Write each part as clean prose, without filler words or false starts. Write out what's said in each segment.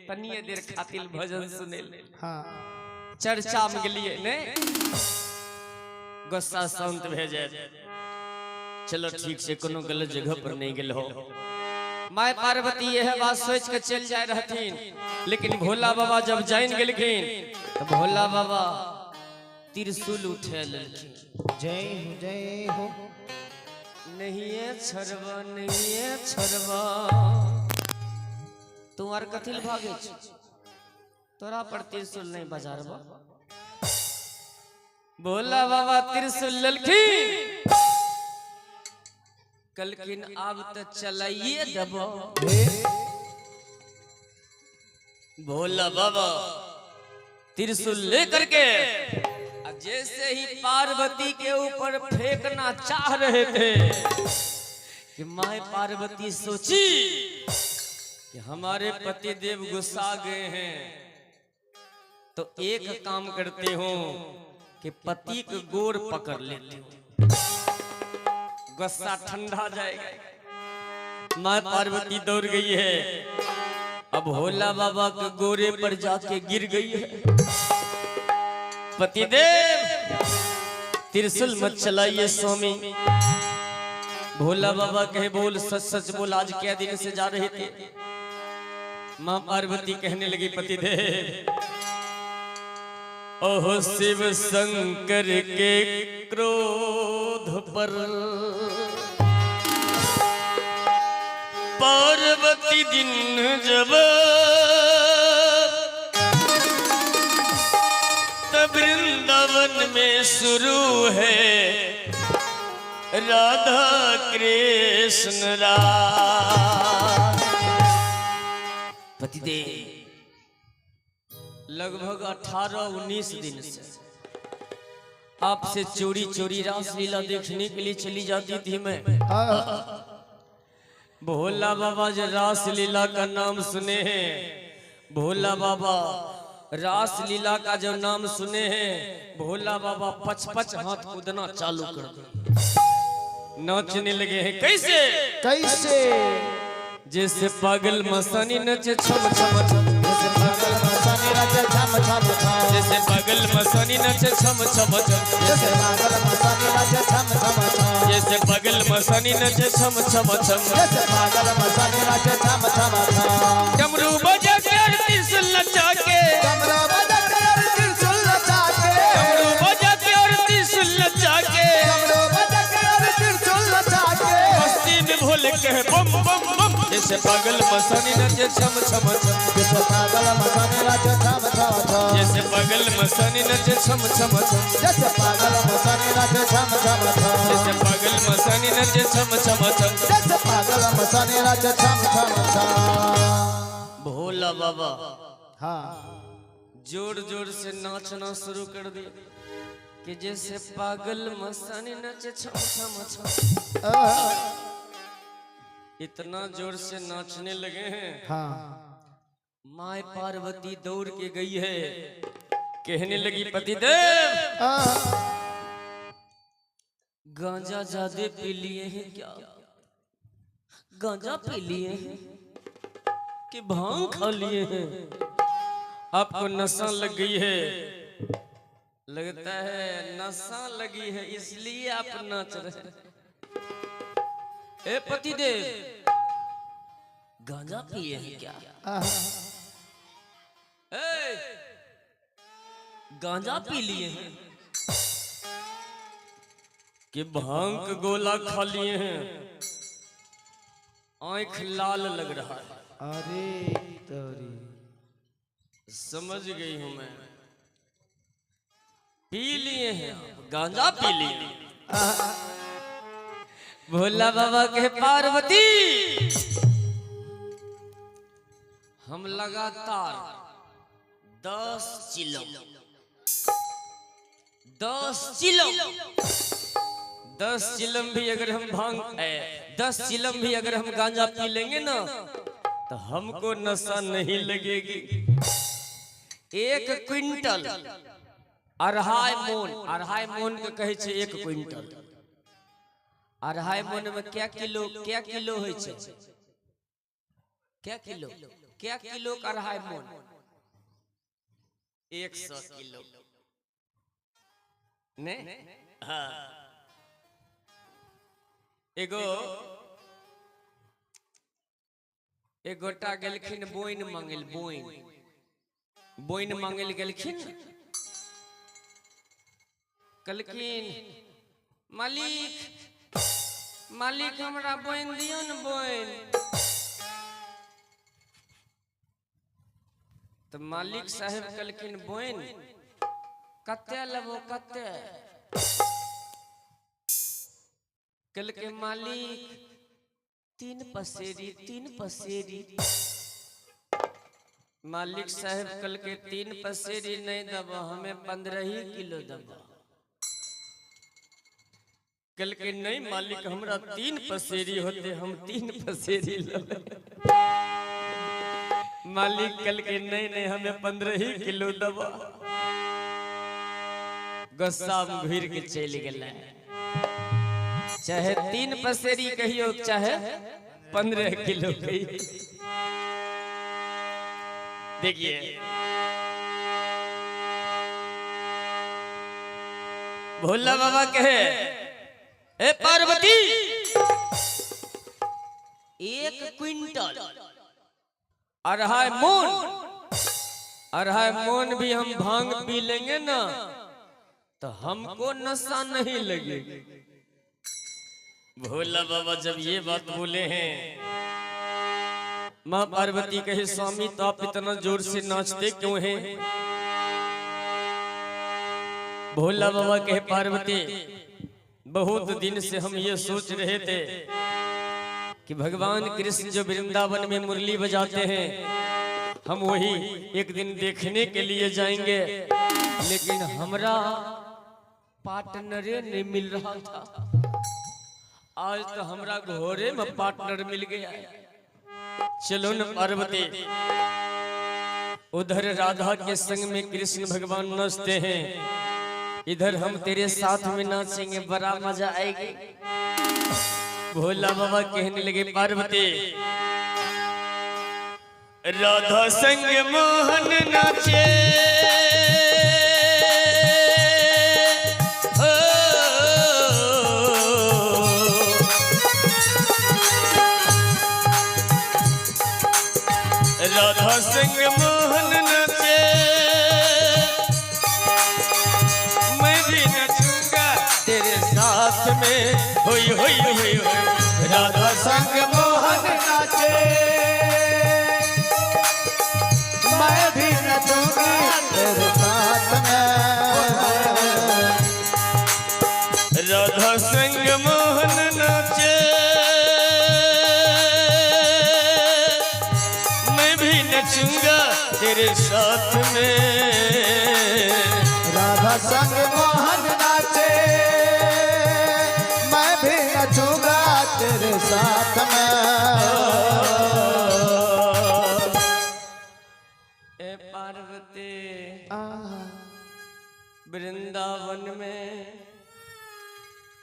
तनिए देर खातिर भजन सुने हाँ चर्चा में गलिए ने गुस्सा शांत भेजे चलो ठीक से कोनो गलत जगह पर नहीं गेल हो। माय पार्वती यह बात सोच के चल जाए रहतीन, लेकिन भोला बाबा जब जाइन गेलखिन तो भोला बाबा त्रिशूल उठे लेलखिन। जय हो नहीं छरवा नहीं छरवा तुम्हार कथिल भागे तोरा पर त्रिशूल नहीं बजारवा। भोला बाबा त्रिशूल लेलखिन कलकिन अब तो चलाइए दबो। भोला बाबा त्रिशूल लेकर के जैसे ही पार्वती के ऊपर फेंकना चाह रहे थे कि माँ पार्वती सोची कि हमारे पति देव गुस्सा गए हैं, तो एक काम करते हो कि पति को गोर पकड़ लेते हो, गुस्सा ठंडा जाएगा। माँ पार्वती दौड़ गई है, अब भोला बाबा के गोरे पर जाके गिर गई है। पतिदेव त्रिशूल मत चलाइए स्वामी। भोला बाबा कहे बोल सच सच बोल, आज क्या दिन से जा रहे थे। माँ पार्वती कहने लगी पतिदेव ओह शिव शंकर के क्रोध पर पार्वती दिन जब वृंदावन में शुरू है राधा कृष्ण रास। पतिदेव लगभग 18-19 दिन से आपसे चोरी चोरी रासलीला देखने के लिए चली जाती थी मैं। भोला बाबा जो रासलीला का नाम सुने हैं, भोला बाबा रासलीला का जो नाम सुने हैं, भोला बाबा 55 हाथ कूदना चालू कर दिए, नाचने लगे हैं। कैसे कैसे जैसे पागल मस्तानी नचे छम छम छम, जैसे पागल मस्तानी नचे छम छम छम, जैसे पागल मस्तानी नचे छम छम छम, जैसे पागल मस्तानी नचे छम छम छम, जैसे पागल मस्तानी नचे छम छम छम, जैसे पागल मस्तानी नचे छम छम छम। डमरू बजा के त्रिशूल नचा के, डमरू बजा के त्रिशूल नचा के, डमरू बजा के त्रिशूल नचा के, डमरू बजा के त्रिशूल नचा के, मस्ती में भोले कहे बम बम बम। जैसे पागल मस्तानी नचे छम छम छम, जैसे पागल मस्तानी नचे छम छम छम, जैसे पागल मस्तानी नचे छम छम छम, जैसे पागल मस्तानी नचे छम छम छम, जैसे पागल मस्तानी नचे छम छम छम, जैसे पागल मस्तानी नचे छम छम छम। भोला बाबा हाँ जोर जोर से नाचना शुरू कर दिया कि जैसे पागल मस्तानी नचे छम छम छम। इतना जोर से नाचने लगे हैं, हाँ माँ पार्वती दौड़ के गई है, कहने लगी पतिदेव गांजा ज्यादा पी लिए हैं क्या, गांजा पी लिए हैं कि भांग खा लिए हैं, आपको नशा लग गई है, लगता है नशा लगी है इसलिए आप नाच रहे हैं। ए पतिदेव गांजा पिए हैं क्या, ए गांजा पी लिए हैं कि भांग का गोला खा लिए हैं, आंख लाल लग रहा है। अरे तोरी समझ गई हूं मैं, पी लिए हैं आप, गांजा पी लिए। भोला बाबा के पार्वती हम लगातार 10 चिलम 10 चिलम भी अगर हम भांग 10 चिलम भी अगर हम गांजा पी लेंगे ना तो हमको नशा नहीं लगेगी। 1 क्विंटल 2.5 मोन के कहे छे 1 क्विंटल। 2.5 मोन में क्या किलो होय छे, क्या किलो क्या किलो का रहा है मोन? 100 किलो ने। हाँ एक गोटा गेलखिन बोइन मांगल, बोइन मांगल गेलखिन, कहलखिन मालिक हमरा बोइन दियो न बोइन। तो मालिक साहेब कहलखिन बोइन कते लेबो कते? कहलके मालिक 3 पसेरी। मालिक साहेब कहलके 3 पसेरी नहीं दबो, हमें 15 किलो दबो। कहलके नहीं मालिक हमरा 3 पसेरी होते, हम 3 पसेरी लेबे। मालिक कहलके नहीं हमें 15 किलो दबो। गुस्सा में घुर के चल गेला। चाहे 3 पसेरी कहियो चाहे 15 किलो कहियो। देखिए भोला बाबा कहे ए पार्वती 1 क्विंटल अढ़ाई मोन भी हम भांग पी लेंगे ना तो हमको नशा नहीं लगेगा। भोला बाबा जब ये बात बोले हैं, माँ पार्वती कहे स्वामी तो आप इतना जोर से नाचते क्यों हैं? भोला बाबा कहे पार्वती बहुत दिन से हम ये सोच रहे थे कि भगवान कृष्ण जो वृंदावन में मुरली बजाते हैं हम वही एक दिन देखने के लिए जाएंगे, लेकिन हमरा पार्टनरे नहीं मिल रहा था। आज तो हमरा घोड़े में पार्टनर मिल गया। चलो न पार्वती, उधर राधा के संग में कृष्ण भगवान नाचते हैं, इधर हम तेरे साथ में नाचेंगे, बड़ा मजा आएगी। भोला बाबा कहने लगे पार्वती राधा संग मोहन नाचे, राधा संग मोहन नाचे, मैं भी नचूंगा तेरे साथ में। होई होई होई होई राधा संग मोहन नाचे, मैं भी नचूंगी तेरे साथ में। राधा संग मोहन नाचे, मैं भी नचूंगा तेरे साथ में। राधा संग मोहन नाचे, मैं भी नचूंगा तेरे साथ में। ए पार्वती वृंदावन में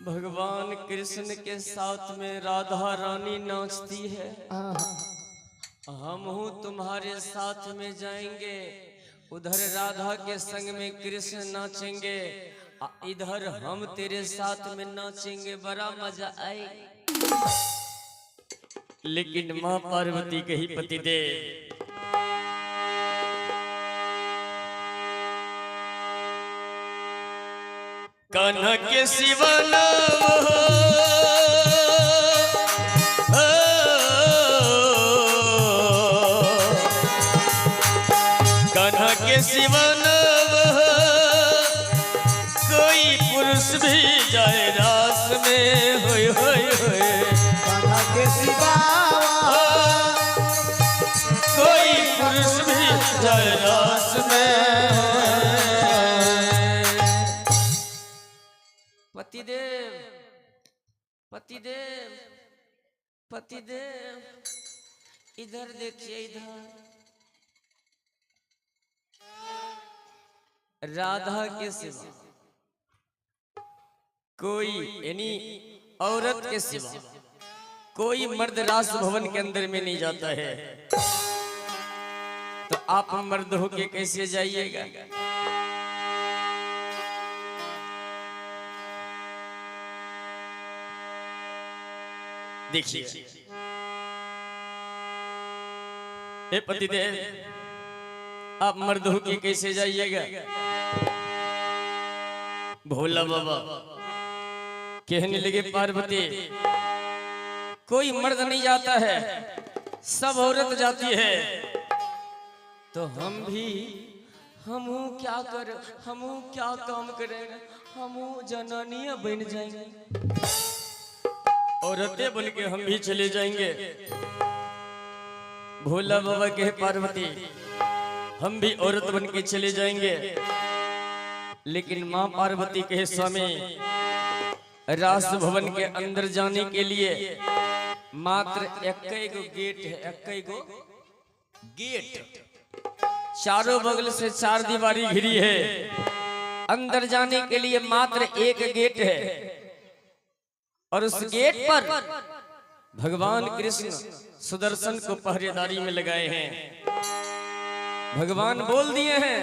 भगवान कृष्ण के साथ में राधा रानी नाचती है, हम हूँ तुम्हारे साथ में जाएंगे। उधर राधा के संग में कृष्ण नाचेंगे, इधर हम तेरे साथ में नाचेंगे, बड़ा मजा आएगा। लेकिन माँ पार्वती कही पति दे कान्हा के सिवा ना कान्हा के सिवा ना कोई पुरुष भी जाए रास में। होय होय होय कान्हा के सिवा कोई पुरुष भी जाए रास में। पतिदेव इधर देखिए, इधर राधा के सिवा कोई यानी औरत के सिवा कोई मर्द रास भवन के अंदर में नहीं जाता है। तो आप मर्द होके कैसे जाइएगा? देखिए हे पतिदेव, आप मर्द होके कैसे जाइएगा? भोला बाबा कहने लगे पार्वती, कोई मर्द नहीं जाता है, सब औरत जाती है। तो हम क्या काम करेंगे? हम जनानियां बन जाएंगे, औरतें बन के हम भी चले जाएंगे। भोला बाबा कहे पार्वती, हम भी औरत बन के चले जाएंगे। लेकिन मां पार्वती कहे स्वामी, रास भवन के अंदर जाने के लिए मात्र एक गेट है, एक गेट, चारों बगल से चार दीवारी घिरी है। अंदर जाने के लिए मात्र एक गेट है, और उस गेट पर भगवान कृष्ण सुदर्शन को पहरेदारी में लगाए हैं। भगवान बोल दिए हैं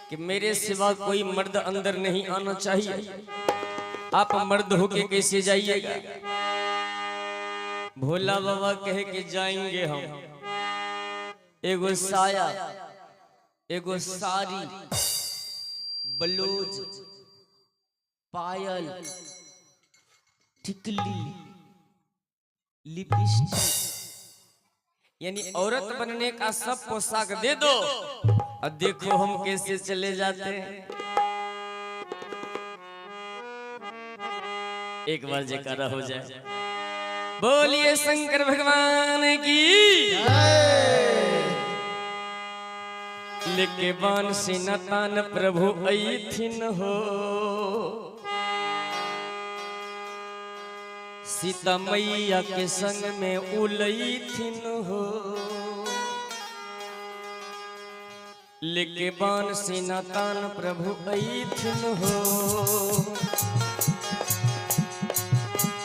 कि मेरे सिवा कोई मर्द अंदर नहीं आना चाहिए। आप मर्द होके कैसे जाइएगा? भोला बाबा कहे कि जाएंगे हम। एगो साया, एगो साड़ी, ब्लाउज, पायल, टिकली, लिपस्टिक, यानी औरत बनने का सब पोशाक दे दो, और देखो हम कैसे चले जाते हैं। एक बार जयकारा हो जाए, बोलिए शंकर भगवान की। लेके बान से नतान प्रभु ऐथिन हो, सीता मैया के संग में उलैथिन हो। लेके बान से नतान प्रभु ऐथिन हो,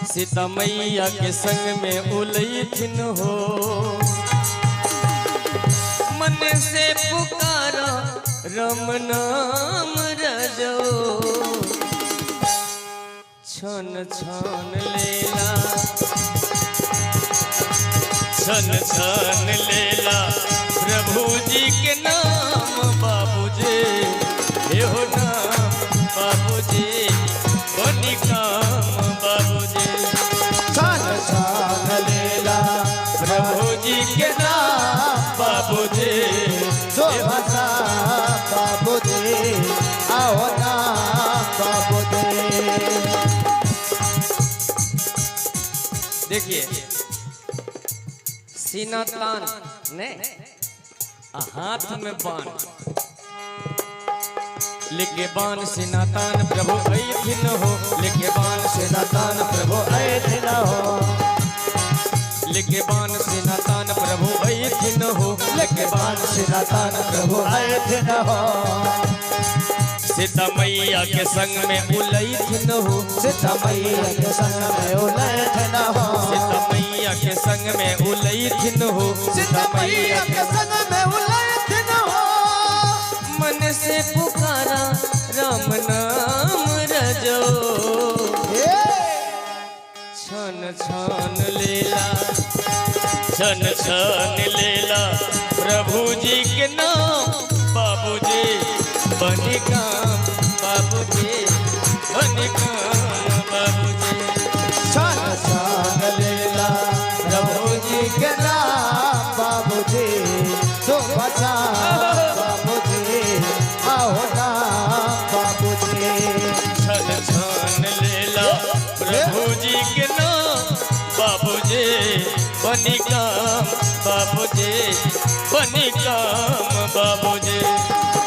सीता मैया के संग में उलैथिन हो। मन से पुकारा राम नाम रजो, छन छन लेला, छन छन लेला प्रभु जी के नाम। बाबूजी हे हो नाम, बाबूजी बनी काम, बाबूजी छन छन लेला प्रभु जी के नाम। बाबूजी जो भाषा बाबूजी, आओ ना बाबूजी। देखिए सीना तान ने हाथ में बाण, लेके बाण सीना तान प्रभु ऐथिन हो। लेके बाण सीना तान प्रभु ऐथिन हो, लेके बाण सीना तान प्रभु ऐथिन हो। लेके बाण सीना तान प्रभु ऐथिन हो, सीता मैया के संग में उलैथिन हो। सीता मैया के संग में उलैथिन हो, सीता मैया के संग में उलैथिन हो। सीता मैया के संग में उलैथिन हो। मन से पुकारा राम नाम रजो, छन छन लेला, छन छन लेला प्रभु जी के नाम। बाबूजी बनी काम, बाबूजी बनी काम, बाबूजी छन छन लेला प्रभु जी के नाम। बाबूजी जो बचा बाबूजी, आओ ना बाबूजी। छन छन लेला प्रभु जी के नाम। बाबूजी बनी काम, बाबूजी बनी काम, बाबूजी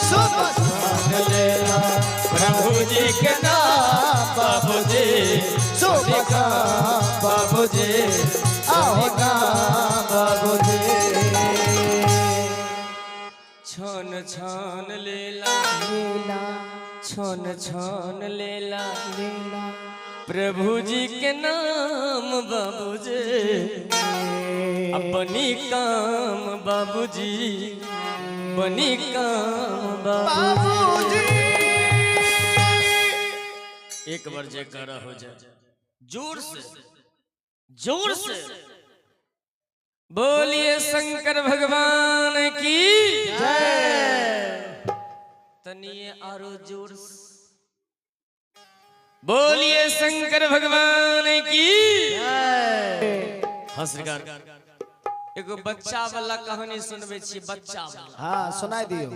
छन लेला प्रभु जी के नाम। बाबूजी जो बचा बाबूजी, आओ ना बाबूजी। छन छन लेला, लेला छन छन लेला लेला प्रभु जी के नाम बाबूजी अब बनी काम बाबूजी बनी काम बाबूजी। एक बार जयकारा हो जाए जोर से बोलिए शंकर भगवान की जय। तनिए आरो जोर से बोलिए शंकर भगवान की जय। एगो बच्चा वाला कहानी सुनबे छी, बच्चा वाला। हाँ सुनाई दियो।